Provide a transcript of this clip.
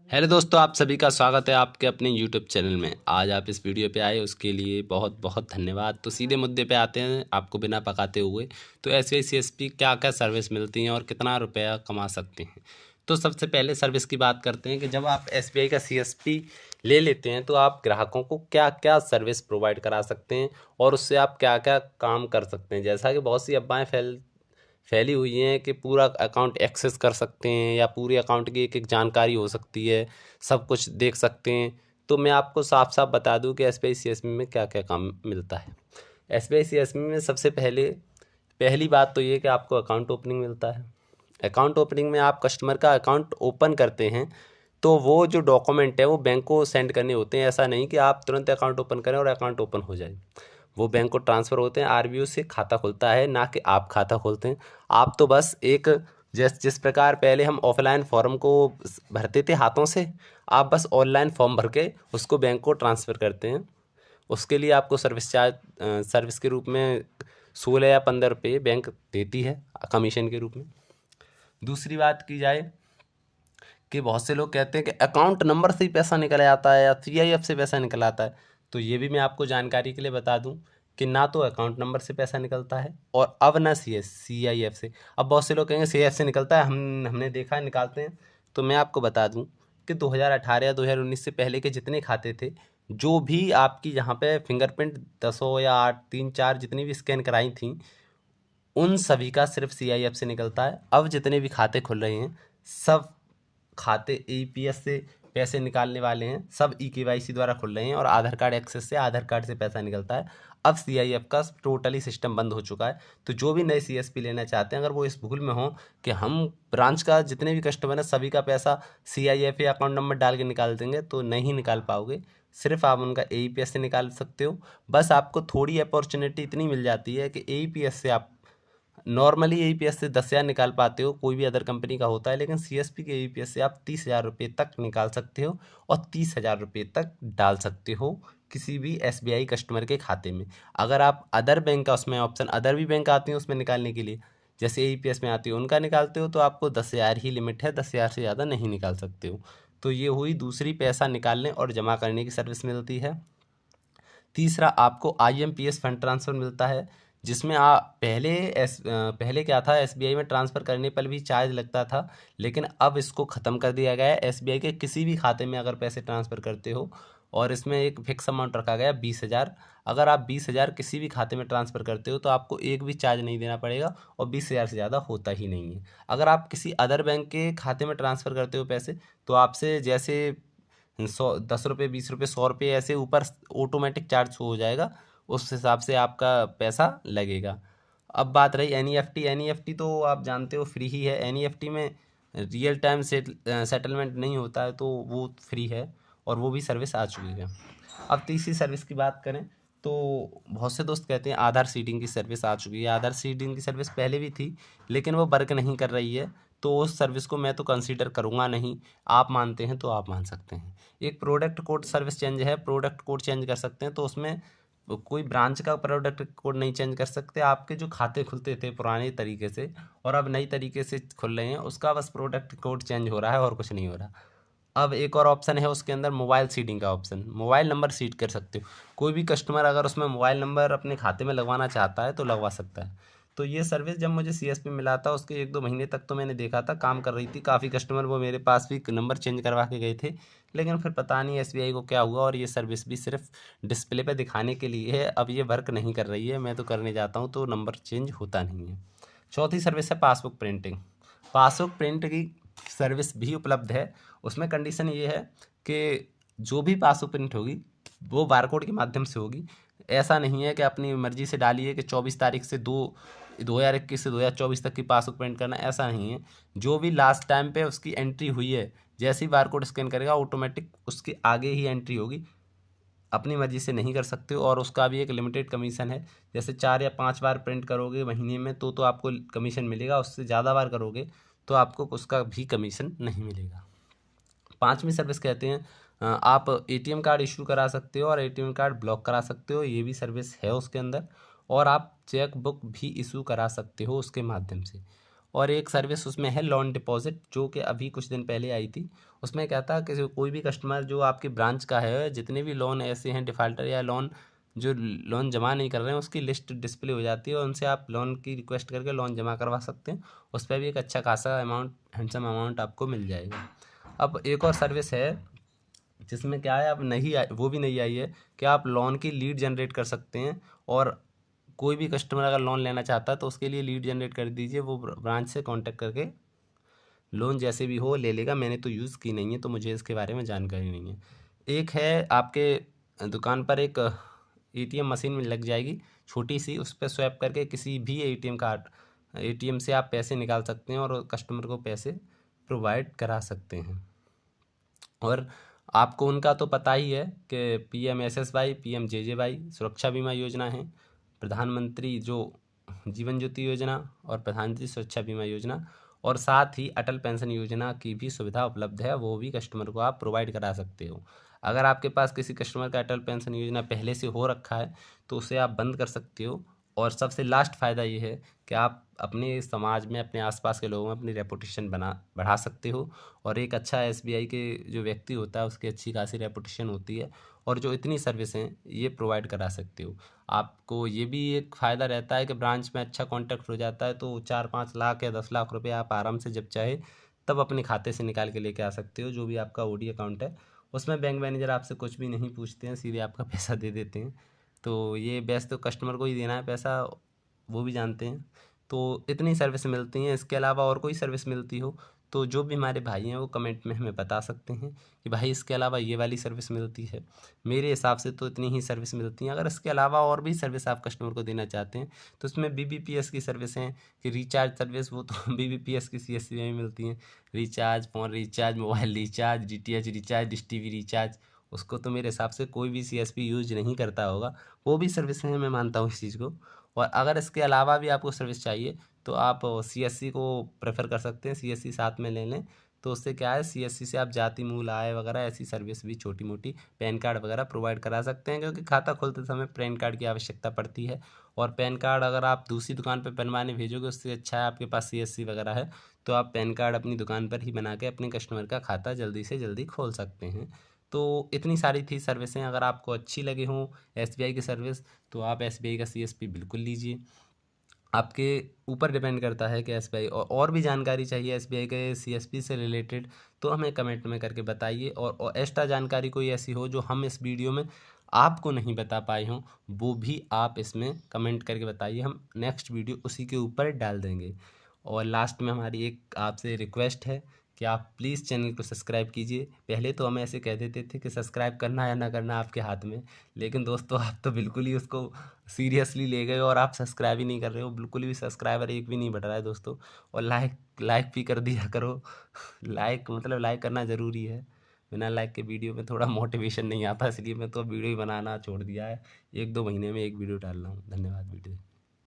Hello दोस्तों, आप सभी का स्वागत है आपके अपने यूट्यूब चैनल में। आज आप इस वीडियो पे आए उसके लिए बहुत बहुत धन्यवाद। तो सीधे मुद्दे पे आते हैं आपको बिना पकाते हुए। तो एसबीआई सीएसपी क्या क्या सर्विस मिलती हैं और कितना रुपया कमा सकते हैं। तो सबसे पहले सर्विस की बात करते हैं कि जब आप एसबीआई का सीएसपी ले लेते हैं तो आप ग्राहकों को क्या क्या सर्विस प्रोवाइड करा सकते हैं और उससे आप क्या क्या काम कर सकते हैं। जैसा कि बहुत सी अफवाहें फैली हुई हैं कि पूरा अकाउंट एक्सेस कर सकते हैं या पूरे अकाउंट की एक एक जानकारी हो सकती है, सब कुछ देख सकते हैं। तो मैं आपको साफ साफ बता दूं कि एसबीआई सीएसबी में क्या क्या काम मिलता है। एसबीआई सीएसबी में सबसे पहली बात तो ये कि आपको अकाउंट ओपनिंग मिलता है। अकाउंट ओपनिंग में आप कस्टमर का अकाउंट ओपन करते हैं तो वो जो डॉक्यूमेंट है वो बैंक को सेंड करने होते हैं। ऐसा नहीं कि आप तुरंत अकाउंट ओपन करें और अकाउंट ओपन हो जाए। वो बैंक को ट्रांसफ़र होते हैं, आरबीओ से खाता खुलता है, ना कि आप खाता खोलते हैं। आप तो बस एक जिस प्रकार पहले हम ऑफलाइन फॉर्म को भरते थे हाथों से, आप बस ऑनलाइन फॉर्म भर के उसको बैंक को ट्रांसफ़र करते हैं। उसके लिए आपको सर्विस के रूप में 16 या 15 रुपये बैंक देती है कमीशन के रूप में। दूसरी बात की जाए कि बहुत से लोग कहते हैं कि अकाउंट नंबर से ही पैसा निकल आता है या सीआईएफ से पैसा निकल आता है। तो ये भी मैं आपको जानकारी के लिए बता दूं कि ना तो अकाउंट नंबर से पैसा निकलता है और अब ना सीआईएफ से। अब बहुत से लोग कहेंगे सीआईएफ से निकलता है, हमने देखा है निकालते हैं। तो मैं आपको बता दूं कि 2018 या 2019 से पहले के जितने खाते थे, जो भी आपकी यहाँ पे फिंगरप्रिंट 10 हो या 8 3 4 जितनी भी स्कैन कराई थी, उन सभी का सिर्फ सीआईएफ से निकलता है। अब जितने भी खाते खुल रहे हैं, सब खाते ईपीएस से पैसे निकालने वाले हैं, सब ईकेवाईसी द्वारा खुल रहे हैं और आधार कार्ड एक्सेस से आधार कार्ड से पैसा निकलता है। अब सीआईएफ का टोटली सिस्टम बंद हो चुका है। तो जो भी नए सीएसपी लेना चाहते हैं, अगर वो इस भूल में हो कि हम ब्रांच का जितने भी कस्टमर हैं सभी का पैसा सीआईएफ या अकाउंट नंबर डाल के निकाल देंगे, तो नहीं निकाल पाओगे। सिर्फ आप उनका एईपीएस से निकाल सकते हो। बस आपको थोड़ी अपॉर्चुनिटी इतनी मिल जाती है कि एईपीएस से आप नॉर्मली एईपीएस से 10,000 निकाल पाते हो, कोई भी अदर कंपनी का होता है, लेकिन सीएसपी के एईपीएस से आप 30,000 रुपये तक निकाल सकते हो और 30,000 रुपये तक डाल सकते हो किसी भी एसबीआई कस्टमर के खाते में। अगर आप अदर बैंक का उसमें ऑप्शन, अदर भी बैंक आती हैं उसमें निकालने के लिए, जैसे एईपीएस में आती है उनका निकालते हो, तो आपको 10,000 ही लिमिट है, 10,000 से ज़्यादा नहीं निकाल सकते हो। तो ये हुई दूसरी पैसा निकालने और जमा करने की सर्विस मिलती है। तीसरा, आपको आईएमपीएस फंड ट्रांसफ़र मिलता है, जिसमें पहले क्या था, एसबीआई में ट्रांसफ़र करने पर भी चार्ज लगता था, लेकिन अब इसको ख़त्म कर दिया गया है। एसबीआई के किसी भी खाते में अगर पैसे ट्रांसफ़र करते हो और इसमें एक फिक्स अमाउंट रखा गया 20,000, अगर आप 20,000 किसी भी खाते में ट्रांसफ़र करते हो तो आपको एक भी चार्ज नहीं देना पड़ेगा और 20,000 से ज़्यादा होता ही नहीं है। अगर आप किसी अदर बैंक के खाते में ट्रांसफ़र करते हो पैसे, तो आपसे जैसे 10 रुपये 20 रुपये 100 रुपये ऐसे ऊपर ऑटोमेटिक चार्ज हो जाएगा, उस हिसाब से आपका पैसा लगेगा। अब बात रही एनईएफटी। एनईएफटी तो आप जानते हो फ्री ही है। एनईएफटी में रियल टाइम सेटलमेंट नहीं होता है, तो वो फ्री है और वो भी सर्विस आ चुकी है। अब तीसरी सर्विस की बात करें तो बहुत से दोस्त कहते हैं आधार सीडिंग की सर्विस आ चुकी है। आधार सीडिंग की सर्विस पहले भी थी, लेकिन वो वर्क नहीं कर रही है, तो उस सर्विस को मैं तो कंसीडर करूँगा नहीं। आप मानते हैं तो आप मान सकते हैं। एक प्रोडक्ट कोड सर्विस चेंज है, प्रोडक्ट कोड चेंज कर सकते हैं, तो उसमें कोई ब्रांच का प्रोडक्ट कोड नहीं चेंज कर सकते। आपके जो खाते खुलते थे पुराने तरीके से और अब नई तरीके से खुल रहे हैं, उसका बस प्रोडक्ट कोड चेंज हो रहा है और कुछ नहीं हो रहा। अब एक और ऑप्शन है उसके अंदर, मोबाइल सीडिंग का ऑप्शन। मोबाइल नंबर सीड कर सकते हो। कोई भी कस्टमर अगर उसमें मोबाइल नंबर अपने खाते में लगवाना चाहता है तो लगवा सकता है। तो ये सर्विस जब मुझे सीएसपी मिला था उसके 1-2 महीने तक तो मैंने देखा था काम कर रही थी। काफ़ी कस्टमर वो मेरे पास भी नंबर चेंज करवा के गए थे, लेकिन फिर पता नहीं एसबीआई को क्या हुआ और ये सर्विस भी सिर्फ डिस्प्ले पे दिखाने के लिए है। अब ये वर्क नहीं कर रही है। मैं तो करने जाता हूँ तो नंबर चेंज होता नहीं है। चौथी सर्विस है पासबुक प्रिंटिंग। पासबुक प्रिंट की सर्विस भी उपलब्ध है। उसमें कंडीशन ये है कि जो भी पासबुक प्रिंट होगी वो बारकोड के माध्यम से होगी। ऐसा नहीं है कि अपनी मर्जी से डालिए कि 24 तारीख से 2021 से 2024 तक की पासबुक प्रिंट करना, ऐसा नहीं है। जो भी लास्ट टाइम पे उसकी एंट्री हुई है, जैसे ही बारकोड स्कैन करेगा ऑटोमेटिक उसके आगे ही एंट्री होगी। अपनी मर्जी से नहीं कर सकते हो और उसका भी एक लिमिटेड कमीशन है। जैसे 4 या 5 बार प्रिंट करोगे महीने में तो आपको कमीशन मिलेगा। उससे ज़्यादा बार करोगे तो आपको उसका भी कमीशन नहीं मिलेगा। पांचवी सर्विस कहते हैं आप एटीएम कार्ड इशू करा सकते हो और एटीएम कार्ड ब्लॉक करा सकते हो, ये भी सर्विस है उसके अंदर। और आप चेक बुक भी इशू करा सकते हो उसके माध्यम से। और एक सर्विस उसमें है लोन डिपॉजिट, जो कि अभी कुछ दिन पहले आई थी। उसमें क्या था कि कोई भी कस्टमर जो आपके ब्रांच का है, जितने भी लोन ऐसे हैं डिफ़ाल्टर या लोन जो लोन जमा नहीं कर रहे हैं, उसकी लिस्ट डिस्प्ले हो जाती है और उनसे आप लोन की रिक्वेस्ट करके लोन जमा करवा सकते हैं। उस पर भी एक अच्छा खासा अमाउंट, हैंडसम अमाउंट आपको मिल जाएगा। अब एक और सर्विस है जिसमें क्या है, अब नहीं आई, वो भी नहीं आई है, कि आप लोन की लीड जनरेट कर सकते हैं। और कोई भी कस्टमर अगर लोन लेना चाहता है तो उसके लिए लीड जनरेट कर दीजिए, वो ब्रांच से कांटेक्ट करके लोन जैसे भी हो ले लेगा। मैंने तो यूज़ की नहीं है तो मुझे इसके बारे में जानकारी नहीं है। एक है आपके दुकान पर एक एटीएम मशीन में लग जाएगी छोटी सी, उस पर स्वैप करके किसी भी एटीएम से आप पैसे निकाल सकते हैं और कस्टमर को पैसे प्रोवाइड करा सकते हैं। और आपको उनका तो पता ही है कि PMSSY, PMJJY सुरक्षा बीमा योजना है, प्रधानमंत्री जो जीवन ज्योति योजना और प्रधानमंत्री सुरक्षा बीमा योजना, और साथ ही अटल पेंशन योजना की भी सुविधा उपलब्ध है, वो भी कस्टमर को आप प्रोवाइड करा सकते हो। अगर आपके पास किसी कस्टमर का अटल पेंशन योजना पहले से हो रखा है तो उसे आप बंद कर सकते हो। और सबसे लास्ट फ़ायदा ये है कि आप अपने समाज में, अपने आसपास के लोगों में अपनी रेपुटेशन बढ़ा सकते हो। और एक अच्छा SBI के जो व्यक्ति होता है उसकी अच्छी खासी रेपुटेशन होती है, और जो इतनी सर्विस हैं ये प्रोवाइड करा सकते हो। आपको ये भी एक फ़ायदा रहता है कि ब्रांच में अच्छा कॉन्टैक्ट हो जाता है तो 4-5 लाख या 10 लाख रुपए आप आराम से जब चाहे तब अपने खाते से निकाल के लेके आ सकते हो। जो भी आपका OD अकाउंट है उसमें बैंक मैनेजर आपसे कुछ भी नहीं पूछते हैं, सीधे आपका पैसा दे देते हैं। तो ये बेस्ट तो कस्टमर को ही देना है पैसा, वो भी जानते हैं। तो इतनी सर्विस मिलती हैं, इसके अलावा और कोई सर्विस मिलती हो तो जो भी हमारे भाई हैं वो कमेंट में हमें बता सकते हैं कि भाई इसके अलावा ये वाली सर्विस मिलती है। मेरे हिसाब से तो इतनी ही सर्विस मिलती हैं। अगर इसके अलावा और भी सर्विस आप कस्टमर को देना चाहते हैं तो इसमें BBPS की सर्विस हैं, कि रिचार्ज सर्विस, वो तो BBPS की CSP में मिलती हैं। Recharge, phone recharge, mobile recharge, DTH recharge, dish TV recharge, उसको तो मेरे हिसाब से कोई भी CSP यूज नहीं करता होगा। वो भी सर्विस हैं, मैं मानता हूँ इस चीज़ को। और अगर इसके अलावा भी आपको सर्विस चाहिए तो आप CSC को प्रेफर कर सकते हैं, CSC साथ में ले लें। तो उससे क्या है, CSC से आप जाति, मूल, आय वगैरह ऐसी सर्विस भी छोटी मोटी, पैन कार्ड वगैरह प्रोवाइड करा सकते हैं, क्योंकि खाता खोलते समय पैन कार्ड की आवश्यकता पड़ती है। और पैन कार्ड अगर आप दूसरी दुकान पर बनवाने भेजोगे उससे अच्छा है आपके पास CSC वगैरह है तो आप पैन कार्ड अपनी दुकान पर ही बना के अपने कस्टमर का खाता जल्दी से जल्दी खोल सकते हैं। तो इतनी सारी थी सर्विसें, अगर आपको अच्छी लगी हों SBI की सर्विस तो आप SBI का CSP बिल्कुल लीजिए। आपके ऊपर डिपेंड करता है कि SBI और भी जानकारी चाहिए SBI के CSP से रिलेटेड तो हमें कमेंट में करके बताइए। और एक्स्ट्रा जानकारी कोई ऐसी हो जो हम इस वीडियो में आपको नहीं बता पाए हों वो भी आप इसमें कमेंट करके बताइए, हम नेक्स्ट वीडियो उसी के ऊपर डाल देंगे। और लास्ट में हमारी एक आपसे रिक्वेस्ट है कि आप प्लीज़ चैनल को सब्सक्राइब कीजिए। पहले तो हम ऐसे कह देते थे कि सब्सक्राइब करना या ना करना आपके हाथ में, लेकिन दोस्तों आप तो बिल्कुल ही उसको सीरियसली ले गए और आप सब्सक्राइब ही नहीं कर रहे हो, बिल्कुल भी सब्सक्राइबर एक भी नहीं बढ़ रहा है दोस्तों। और लाइक लाइक भी कर दिया करो। लाइक मतलब लाइक करना ज़रूरी है, बिना लाइक के वीडियो में थोड़ा मोटिवेशन नहीं आता, इसलिए मैं तो वीडियो ही बनाना छोड़ दिया है। 1-2 महीने में एक वीडियो डाल रहा हूँ। धन्यवाद वीडियो।